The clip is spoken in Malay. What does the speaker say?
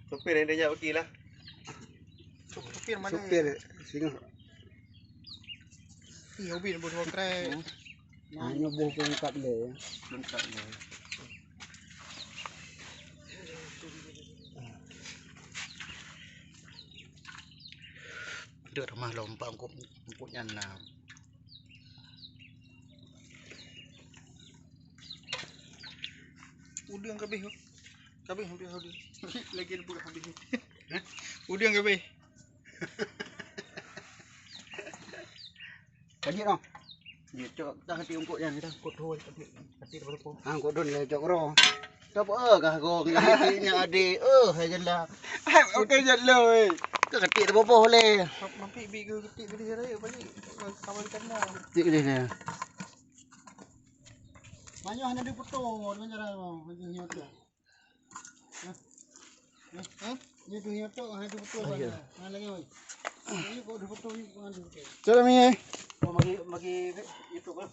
Supir yang dia jawab lah. Supir mana? Supir sini. Ih, hobi nak buat krek. Hanya buah lengkap dia. Lengkap dia. Dia ramah lompat angkutnya lah. Udah yang kabeh. Kabeh hampir habis. Lagi ada bukan habis. Udah yang kabeh. Kaji dong. Dia cok dah hati angkutnya dah angkut hol hati berapa. Angkut don le cok ro. Apa kah kau hatinya adik aja lah. Okey jalo oi. Ke ketik berapa boleh. Mampi big ketik tadi saya balik. Kawal kena. Tik dia. Banyak hanya dipotong dengan cara macam ni tu. Ni tu hiat tu hanya dipotong saja. Mana lagi oi. Ini kau dipotong ni bukan dipotong. Cakap ni. Bagi YouTube lah.